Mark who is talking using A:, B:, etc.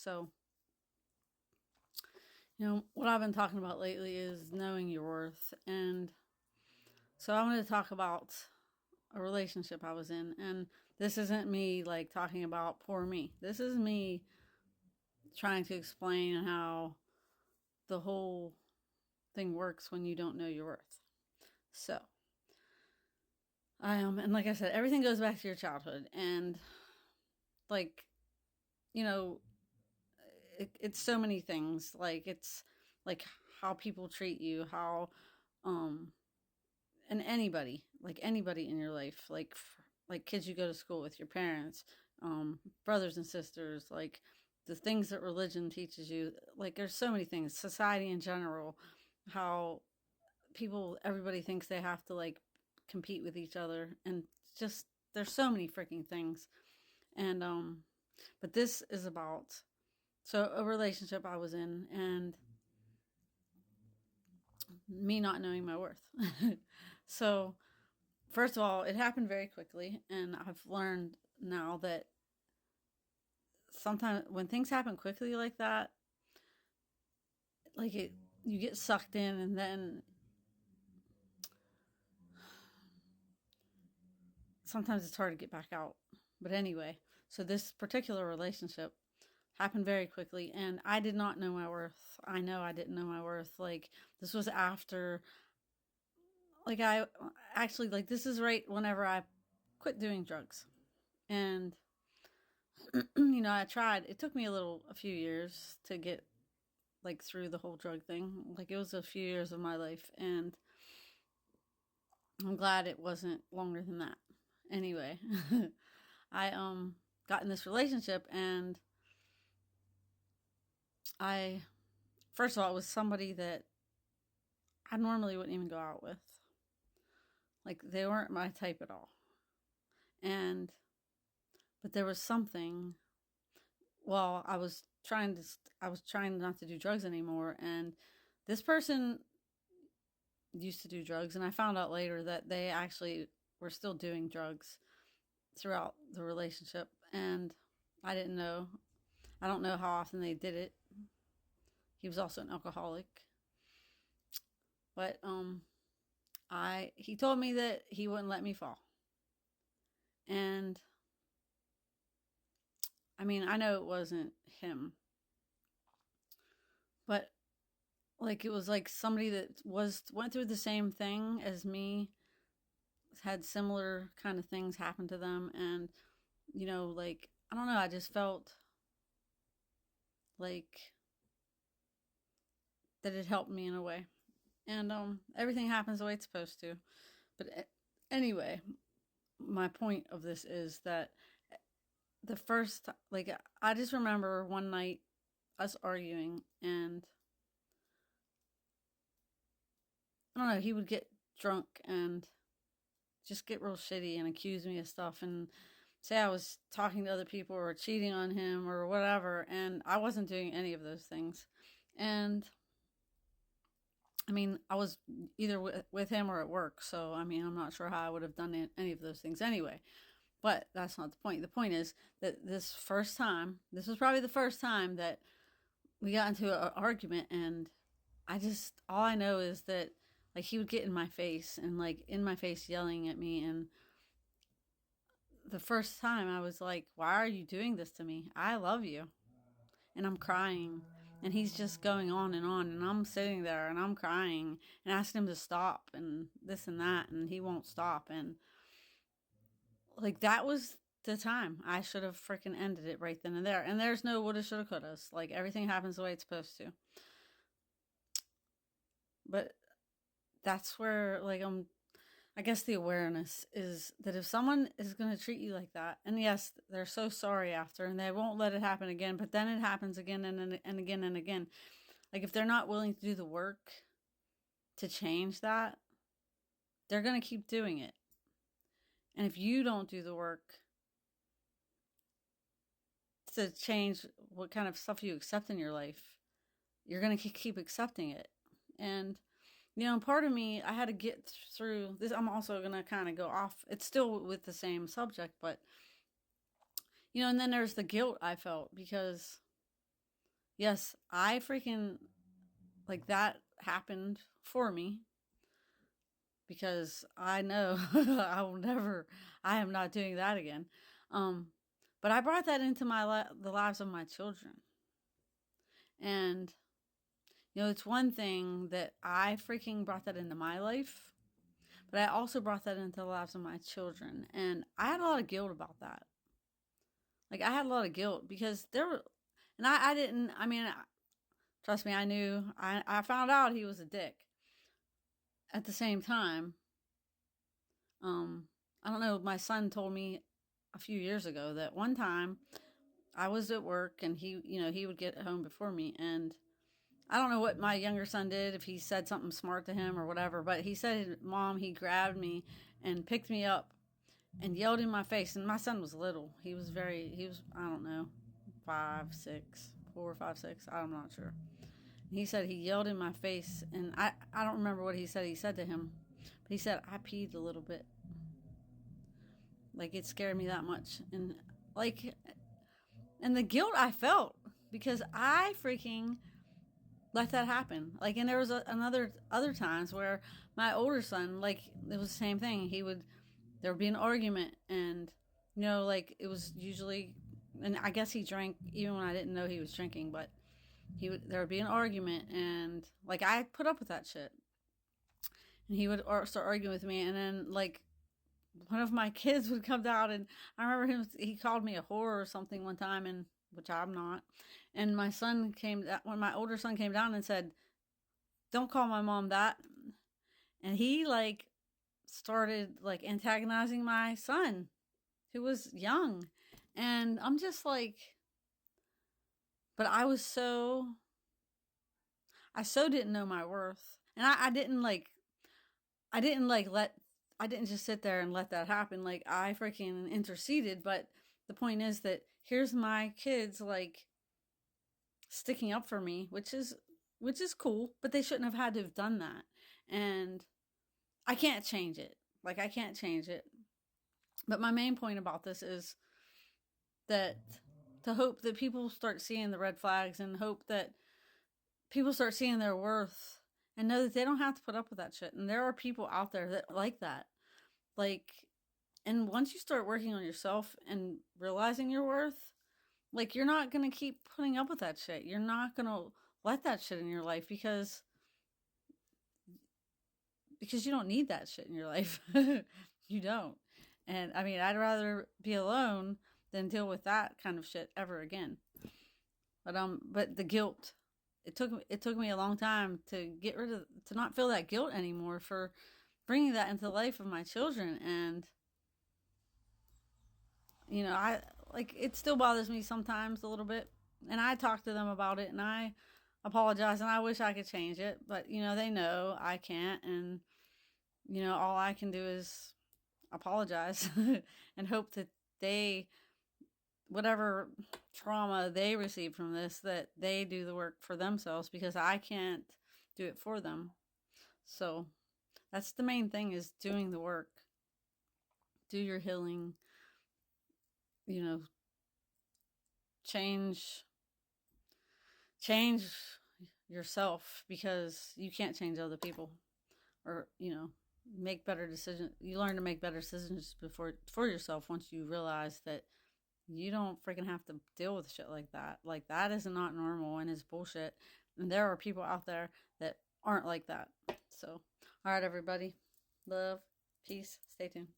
A: So, what I've been talking about lately is knowing your worth. And so I wanted to talk about a relationship I was in. And this isn't me like talking about poor me. This is me trying to explain how the whole thing works when you don't know your worth. So, and like I said, everything goes back to your childhood. And like, you know, it's so many things. Like, it's like how people treat you, how, um, and anybody in your life, like kids you go to school with, your parents, brothers and sisters, like the things that religion teaches you. Like there's so many things, society in general, how everybody thinks they have to like compete with each other, and just there's so many freaking things. And but this is about a relationship I was in, and me not knowing my worth. So first of all, it happened very quickly, and I've learned now that sometimes when things happen quickly like that, like you get sucked in, and then sometimes it's hard to get back out. But anyway, so this particular relationship happened very quickly, and I did not know my worth. I know I didn't know my worth. Like this was after, like I actually like this is right whenever I quit doing drugs. And I tried. It took me a few years to get like through the whole drug thing. Like it was a few years of my life, and I'm glad it wasn't longer than that. Anyway, I got in this relationship, and I first of all it was somebody that I normally wouldn't even go out with. Like they weren't my type at all. And but there was something. Well, I was trying not to do drugs anymore, and this person used to do drugs, and I found out later that they actually were still doing drugs throughout the relationship, and I didn't know. I don't know how often they did it. He was also an alcoholic, but I he told me that he wouldn't let me fall, and I mean I know it wasn't him, but like it was like somebody that was went through the same thing as me, had similar kind of things happen to them, and like I don't know, I just felt like that it helped me in a way. And everything happens the way it's supposed to. But anyway, my point of this is that the first, like, I just remember one night us arguing, and I don't know, he would get drunk and just get real shitty and accuse me of stuff and say I was talking to other people or cheating on him or whatever. And I wasn't doing any of those things. And I mean, I was either with him or at work. So, I mean, I'm not sure how I would have done any of those things anyway. But that's not the point. The point is that this was probably the first time that we got into an argument. And all I know is that, like, he would get in my face and, like, in my face yelling at me. And the first time I was like, why are you doing this to me? I love you. And I'm crying. And he's just going on, and I'm sitting there and I'm crying and asking him to stop and this and that, and he won't stop. And like that was the time I should have freaking ended it right then and there. And there's no woulda, shoulda, couldas. Like everything happens the way it's supposed to. But that's where like I guess the awareness is that if someone is going to treat you like that, and yes, they're so sorry after, and they won't let it happen again, but then it happens again and again and again. Like if they're not willing to do the work to change that, they're going to keep doing it. And if you don't do the work to change what kind of stuff you accept in your life, you're going to keep accepting it. And part of me, I had to get through this. I'm also going to kind of go off. It's still with the same subject, but and then there's the guilt I felt because yes, I freaking, like, that happened for me because I know I will never, I am not doing that again. Um, but I brought that into the lives of my children. And, it's one thing that I freaking brought that into my life, but I also brought that into the lives of my children. And I had a lot of guilt about that. Like, I had a lot of guilt because there were, and I didn't, I mean, trust me, I knew, I found out he was a dick. At the same time, um, I don't know, my son told me a few years ago that one time I was at work and he would get home before me, and I don't know what my younger son did, if he said something smart to him or whatever, but he said, Mom, he grabbed me and picked me up and yelled in my face. And my son was little. He was, I don't know, 5, 6, 4, 5, 6. I'm not sure. He said he yelled in my face, and I don't remember what he said to him, but he said I peed a little bit. Like, it scared me that much. And, like, and the guilt I felt because I freaking let that happen. Like, and there was other times where my older son, like, it was the same thing. There would be an argument, and like, it was usually, and I guess he drank even when I didn't know he was drinking, but there would be an argument, and, like, I put up with that shit, and he would start arguing with me, and then, like, one of my kids would come down, and I remember he called me a whore or something one time, and which I'm not. And when my older son came down and said, "Don't call my mom that," and he, like, started, like, antagonizing my son, who was young, and I'm just like, but I so didn't know my worth, and I didn't like, I didn't like let, I didn't just sit there and let that happen. Like, I freaking interceded, but the point is that here's my kids, like, sticking up for me, which is cool, but they shouldn't have had to have done that. And I can't change it. Like, I can't change it. But my main point about this is that, to hope that people start seeing the red flags, and hope that people start seeing their worth and know that they don't have to put up with that shit. And there are people out there that like that. Like, and once you start working on yourself and realizing your worth, like, you're not going to keep putting up with that shit. You're not going to let that shit in your life because you don't need that shit in your life. You don't. And I mean, I'd rather be alone than deal with that kind of shit ever again. But the guilt, it took me a long time to not feel that guilt anymore for bringing that into the life of my children. And I, like, it still bothers me sometimes a little bit, and I talk to them about it, and I apologize, and I wish I could change it, but they know I can't, and all I can do is apologize and hope that they, whatever trauma they receive from this, that they do the work for themselves, because I can't do it for them. So that's the main thing, is doing the work. Do your healing, change yourself, because you can't change other people, or make better decisions. You learn to make better decisions for yourself once you realize that you don't freaking have to deal with shit like that. Like, that is not normal and is bullshit. And there are people out there that aren't like that. So, all right, everybody. Love, peace, stay tuned.